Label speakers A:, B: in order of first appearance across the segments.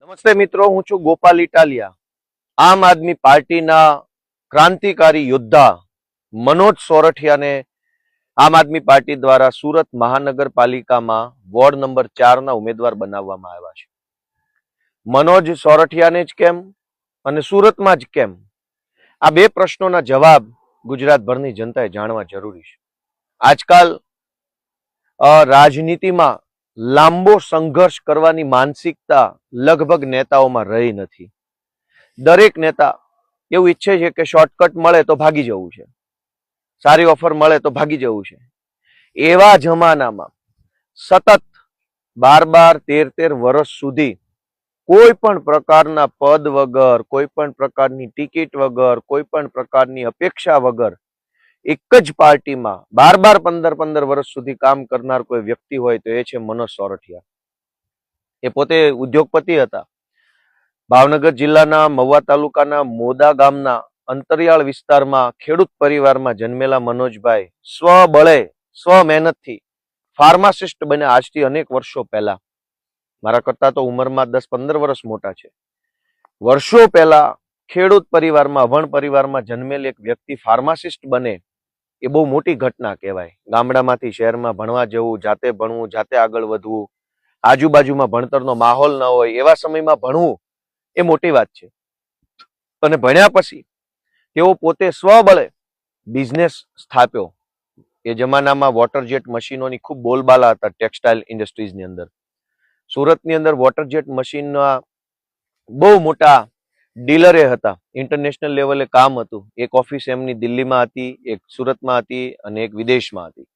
A: નમસ્તે મિત્રો, હું છું ગોપાલ ઇટાલિયા. આમ આદમી પાર્ટીના ક્રાંતિકારી યોદ્ધા મનોજ સોરઠિયાને આમ આદમી પાર્ટી દ્વારા સુરત મહાનગરપાલિકામાં વોર્ડ નંબર 4 ના ઉમેદવાર બનાવવામાં આવ્યા છે. મનોજ સોરઠિયાને જ કેમ અને સુરતમાં જ કેમ? આ બે પ્રશ્નોના જવાબ ગુજરાતભરની જનતાએ જાણવા જરૂરી છે. આજકાલ રાજનીતિમાં લાંબો સંઘર્ષ કરવાની માનસિકતા લગભગ નેતાઓમાં રહી નથી. દરેક નેતા એવું ઈચ્છે છે કે શોર્ટકટ મળે તો ભાગી જવું છે, સારી ઓફર મળે તો ભાગી જવું છે. એવા જમાનામાં સતત 12-13 વર્ષ સુધી કોઈ પણ પ્રકારના પદ વગર, કોઈ પણ પ્રકારની ટિકિટ વગર, કોઈ પણ પ્રકારની અપેક્ષા વગર એક જ પાર્ટીમાં 12-15 વર્ષ સુધી કામ કરનાર કોઈ વ્યક્તિ હોય તો એ છે મનોજ સોરઠિયા. એ પોતે ઉદ્યોગપતિ હતા. ભાવનગર જિલ્લાના મહુવા તાલુકાના મોદા ગામના અંતરિયાળ વિસ્તારમાં ખેડૂત પરિવારમાં જન્મેલા મનોજભાઈ સ્વબળે સ્વમહેનતથી ફાર્માસિસ્ટ બન્યા. આજથી અનેક વર્ષો પહેલા, મારા કરતા તો ઉંમરમાં 10-15 વર્ષ મોટા છે. વર્ષો પહેલા ખેડૂત પરિવારમાં, અભણ પરિવારમાં જન્મેલ એક વ્યક્તિ ફાર્માસિસ્ટ બને એ બહુ મોટી ઘટના કહેવાય. ગામડામાંથી શહેરમાં ભણવા જવું, જાતે ભણવું, જાતે આગળ વધવું, આજુબાજુમાં ભણતરનો માહોલ ન હોય એવા સમયમાં ભણવું એ મોટી વાત છે. અને ભણ્યા પછી તેઓ પોતે સ્વબળે બિઝનેસ સ્થાપ્યો. એ જમાનામાં વોટરજેટ મશીનોની ખૂબ બોલબાલા હતા ટેક્સટાઇલ ઇન્ડસ્ટ્રીઝની અંદર. સુરતની અંદર વોટરજેટ મશીનના બહુ મોટા ડીલરે હતા. ઇન્ટરનેશનલ લેવલે કામ હતું. એક ઓફિસ એમની દિલ્હીમાં હતી, એક સુરતમાં હતી અને એક વિદેશમાં હતી.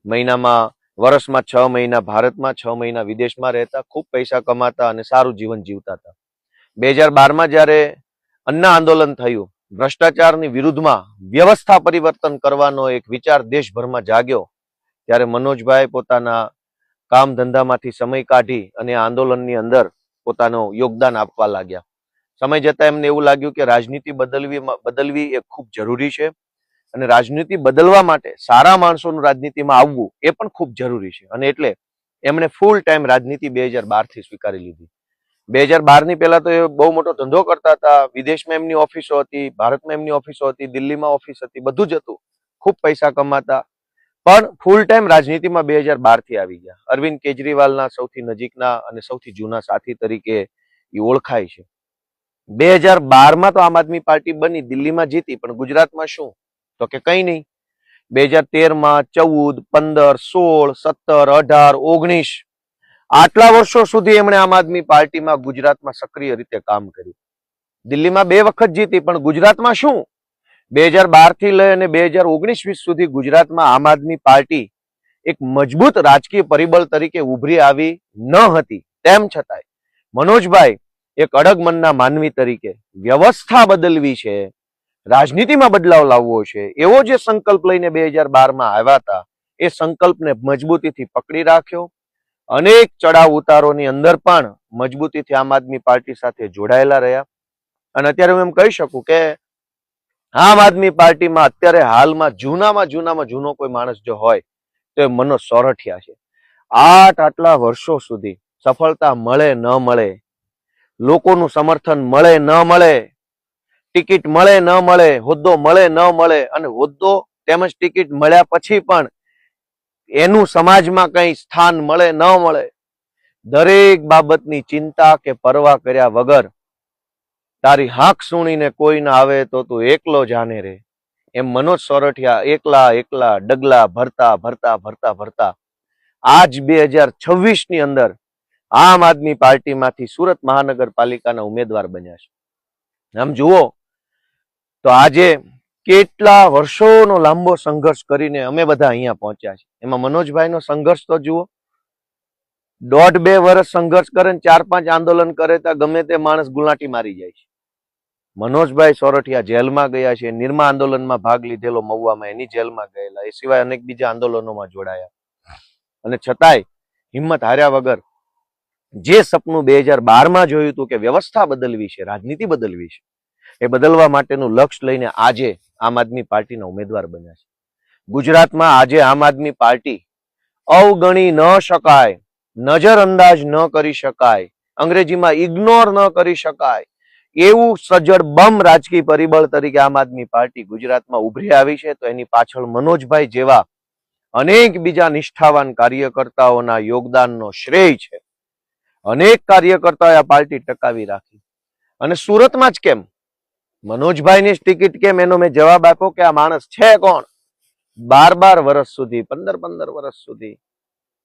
A: મહિનામાં, વર્ષમાં 6 મહિના ભારતમાં, 6 મહિના વિદેશમાં રહેતા, ખૂબ પૈસા કમાતા અને સારું જીવન જીવતા હતા. 2012માં જ્યારે અન્ના આંદોલન થયું, ભ્રષ્ટાચારની વિરુદ્ધમાં વ્યવસ્થા પરિવર્તન કરવાનો એક વિચાર દેશભરમાં જાગ્યો, ત્યારે મનોજભાઈ પોતાના કામ ધંધામાંથી સમય કાઢી અને આંદોલનની અંદર પોતાનું યોગદાન આપવા લાગ્યા. સમય જતા એમને એવું લાગ્યું કે રાજનીતિ બદલવી એ ખૂબ જરૂરી છે અને રાજનીતિ બદલવા માટે સારા માણસોનું રાજનીતિમાં આવવું એ પણ ખૂબ જરૂરી છે. અને એટલે એમણે ફૂલ ટાઈમ રાજનીતિ 2012થી સ્વીકારી લીધી. 2012ની પહેલા તો એ બહુ મોટો ધંધો કરતા હતા. વિદેશમાં એમની ઓફિસો હતી, ભારતમાં એમની ઓફિસો હતી, દિલ્હીમાં ઓફિસ હતી, બધું જ હતું. ખૂબ પૈસા કમાતા, પણ ફૂલ ટાઈમ રાજનીતિમાં 2012થી આવી ગયા. અરવિંદ કેજરીવાલના સૌથી નજીકના અને સૌથી જૂના સાથી તરીકે એ ઓળખાય છે. 2012માં તો આમ આદમી પાર્ટી બની, દિલ્હીમાં જીતી, પણ ગુજરાતમાં શું? તો કે કંઈ નહીં. 2013માં 14, 15, 16, 17, 18, 19 આટલા વર્ષો સુધી એમણે આમ આદમી પાર્ટીમાં ગુજરાતમાં સક્રિય રીતે કામ કર્યું. દિલ્હીમાં 2 વખત જીતી, પણ ગુજરાતમાં શું? 2012થી લઈ અને 2019-20 સુધી ગુજરાતમાં આમ આદમી પાર્ટી એક મજબૂત રાજકીય પરિબળ તરીકે ઉભરી આવી ન હતી. તેમ છતાંય મનોજભાઈ એક અડગ મનના માનવી તરીકે વ્યવસ્થા બદલવી છે, રાજનીતિમાં બદલાવ લાવવો છે, એવો જે સંકલ્પ લઈને 2012માં આવ્યા હતા, એ સંકલ્પને મજબૂતીથી પકડી રાખ્યો. અનેક ચડાવ ઉતારોની અંદર પણ મજબૂતીથી આમ આદમી પાર્ટી સાથે જોડાયેલા રહ્યા. અને અત્યારે હું એમ કહી શકું કે આમ આદમી પાર્ટીમાં અત્યારે હાલમાં જૂનામાં જૂનો કોઈ માણસ જો હોય તો એ મનોજ સોરઠિયા છે. આટલા વર્ષો સુધી સફળતા મળે ન મળે, લોકોનું સમર્થન મળે ન મળે, ટિકિટ મળે ન મળે, હોદ્દો મળે ન મળે, અને હોદ્દો તેમજ ટિકિટ મળ્યા પછી પણ એનું સમાજમાં કઈ સ્થાન મળે ન મળે, દરેક બાબતની ચિંતા કે પરવા કર્યા વગર તારી હાંક સુણીને કોઈ ના આવે તો તું એકલો જાને રે, એમ મનોજ સોરઠિયા એકલા ડગલા ભરતા આજ 2026ની અંદર આમ આદમી પાર્ટીમાંથી સુરત મહાનગરપાલિકાના ઉમેદવાર બન્યા છે. આમ જુઓ તો આજે કેટલા વર્ષોનો લાંબો સંઘર્ષ કરીને અમે બધા અહીંયા પહોંચ્યા છે. એમાં મનોજભાઈનો સંઘર્ષ તો જુઓ. 1.5-2 વર્ષ સંઘર્ષ કરે ને 4-5 આંદોલન કરે તો ગમે તે માણસ ગુલાટી મારી જાય છે. મનોજભાઈ સોરઠિયા જેલમાં ગયા છે. નિર્મા આંદોલનમાં ભાગ લીધેલો મહુવામાં, એની જેલમાં ગયેલા. એ સિવાય અનેક બીજા આંદોલનોમાં જોડાયા. અને છતાંય હિંમત હાર્યા વગર જે સપનું 2012માં જોયું હતું કે વ્યવસ્થા બદલવી છે, રાજનીતિ બદલવી છે, એ બદલવા માટેનું લક્ષ્ય લઈને આજે આમ આદમી પાર્ટીના ઉમેદવાર બન્યા છે. ગુજરાતમાં આજે આમ આદમી પાર્ટી અવગણી ન શકાય, નજરઅંદાજ ન કરી શકાય અંગ્રેજીમાં ઇગ્નોર ન કરી શકાય એવું સજ્જડ બમ રાજકીય પરિબળ તરીકે આમ આદમી પાર્ટી ગુજરાતમાં ઉભરી આવી છે. તો એની પાછળ મનોજભાઈ જેવા અનેક બીજા નિષ્ઠાવાન કાર્યકર્તાઓના યોગદાનનો શ્રેય છે. અનેક કાર્યકર્તાઓએ આ પાર્ટી ટકાવી રાખી. અને સુરતમાં જ કેમ, મનોજભાઈની જ ટિકિટ કેમ, એનો મેં જવાબ આપ્યો કે આ માણસ છે કોણ? 12 વર્ષ સુધી, 15 વર્ષ સુધી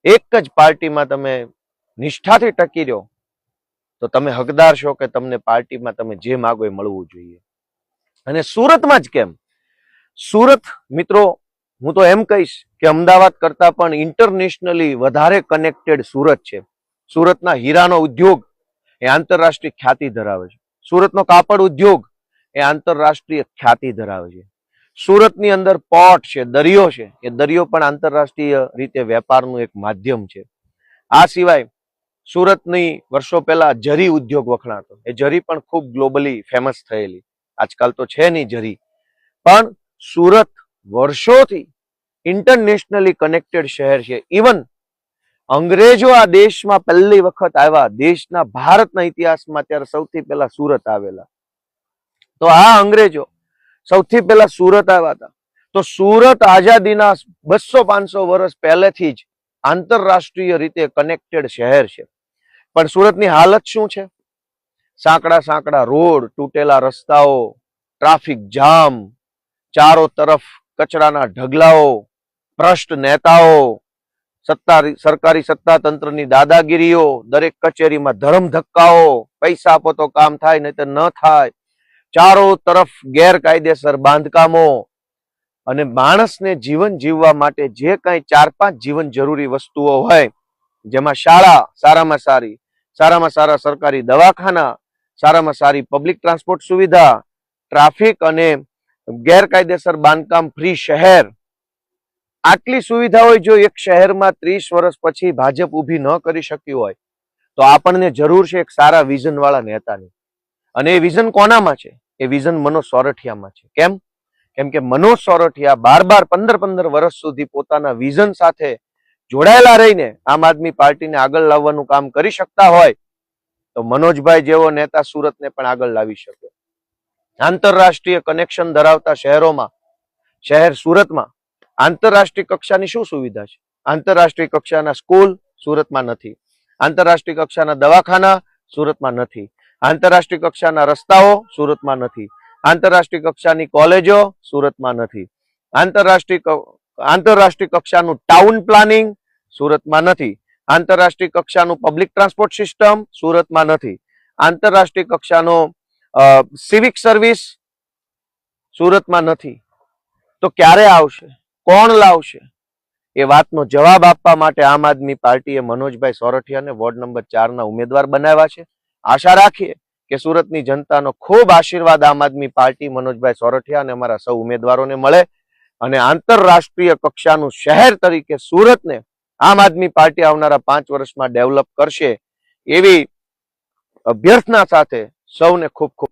A: એક જ પાર્ટીમાં તમે નિષ્ઠાથી ટકી રહ્યો તો તમે હકદાર છો કે તમને પાર્ટીમાં તમે જે માગો એ મળવું જોઈએ. અને સુરતમાં જ કેમ? સુરત મિત્રો, હું તો એમ કહીશ કે અમદાવાદ કરતા પણ ઇન્ટરનેશનલી વધારે કનેક્ટેડ સુરત છે. સુરતના હીરાનો ઉદ્યોગ એ આંતરરાષ્ટ્રીય ખ્યાતિ ધરાવે છે. સુરતનો કાપડ ઉદ્યોગ એ આંતરરાષ્ટ્રીય ખ્યાતિ ધરાવે છે. સુરતની અંદર પોર્ટ છે, દરિયો છે, એ દરિયો પણ આંતરરાષ્ટ્રીય રીતે વેપારનું એક માધ્યમ છે. આ સિવાય સુરતની વર્ષો પહેલા જરી ઉદ્યોગ વખણાતો, એ જરી પણ ખૂબ ગ્લોબલી ફેમસ થયેલી. આજકાલ તો છે નહીં જરી, પણ સુરત વર્ષોથી ઇન્ટરનેશનલી કનેક્ટેડ શહેર છે. ઇવન અંગ્રેજો આ દેશમાં પહેલી વખત આવ્યા, દેશના ભારતના ઇતિહાસમાં, ત્યારે સૌથી પહેલા સુરત આવેલા. તો આ અંગ્રેજો સૌથી પહેલા સુરત આવ્યા હતા. તો સુરત આઝાદીના 200-500 વર્ષ પહેલેથી જ આંતરરાષ્ટ્રીય રીતે કનેક્ટેડ શહેર છે. પણ સુરતની હાલત શું છે? સાંકડા રોડ, તૂટેલા રસ્તાઓ, ટ્રાફિક જામ, ચારો તરફ કચરાના ઢગલાઓ, ભ્રષ્ટ નેતાઓ, સરકારી સત્તા તંત્રની દાદાગીરીઓ, દરેક કચેરીમાં ધરમ ધક્કાઓ, પૈસા આપો તો કામ થાય, નહીં તો ન થાય, ચારો તરફ ગેરકાયદેસર બાંધકામો. અને માણસને જીવન જીવવા માટે જે કંઈ 4-5 જીવન જરૂરી વસ્તુઓ હોય, જેમાં શાળા સારામાં સારા સરકારી દવાખાના, સારામાં સારી પબ્લિક ટ્રાન્સપોર્ટ સુવિધા, ટ્રાફિક અને ગેરકાયદેસર બાંધકામ ફ્રી શહેર, આટલી સુવિધાઓ જો એક શહેરમાં 30 વર્ષ પછી ભાજપ ઊભી ન કરી શક્યું હોય તો આપણને જરૂર છે એક સારા વિઝન વાળા નેતાની. અને એ વિઝન કોનામાં છે? એ વિઝન મનોજ સોરઠિયામાં છે. કેમ? કેમ કે મનોજ સોરઠિયા 15 વર્ષ સુધી પોતાના વિઝન સાથે જોડાયેલા રહીને આમ આદમી પાર્ટીને આગળ લાવવાનું કામ કરી શકતા હોય તો મનોજભાઈ જેવો નેતા સુરતને પણ આગળ લાવી શકે. આંતરરાષ્ટ્રીય કનેક્શન ધરાવતા શહેરોમાં, શહેર સુરતમાં આંતરરાષ્ટ્રીય કક્ષાની શું સુવિધા છે? આંતરરાષ્ટ્રીય કક્ષાના સ્કૂલ સુરતમાં નથી, આંતરરાષ્ટ્રીય કક્ષાના દવાખાના સુરતમાં નથી, આંતરરાષ્ટ્રીય કક્ષાના રસ્તાઓ સુરતમાં નથી, આંતરરાષ્ટ્રીય કક્ષાની કોલેજો સુરતમાં નથી, આંતરરાષ્ટ્રીય કક્ષાનું ટાઉન પ્લાનિંગ સુરતમાં નથી, આંતરરાષ્ટ્રીય કક્ષાનું પબ્લિક ટ્રાન્સપોર્ટ સિસ્ટમ સુરતમાં નથી, આંતરરાષ્ટ્રીય કક્ષાનો સિવિક સર્વિસ સુરતમાં નથી. તો ક્યારે આવશે? કોણ લાવશે? એ વાતનો જવાબ આપવા માટે આમ આદમી પાર્ટીએ મનોજભાઈ સોરઠિયાને વોર્ડ નંબર 4 ના ઉમેદવાર બનાવ્યા છે. આશા રાખીએ કે સુરતની જનતાનો ખૂબ આશીર્વાદ આમ આદમી પાર્ટી, મનોજભાઈ સોરઠિયા અને અમારા સૌ ઉમેદવારોને મળે અને આંતરરાષ્ટ્રીય કક્ષાનું શહેર તરીકે સુરતને આમ આદમી પાર્ટી આવનારા 5 વર્ષમાં ડેવલપ કરશે એવી અભ્યર્થના સાથે સૌને ખૂબ ખૂબ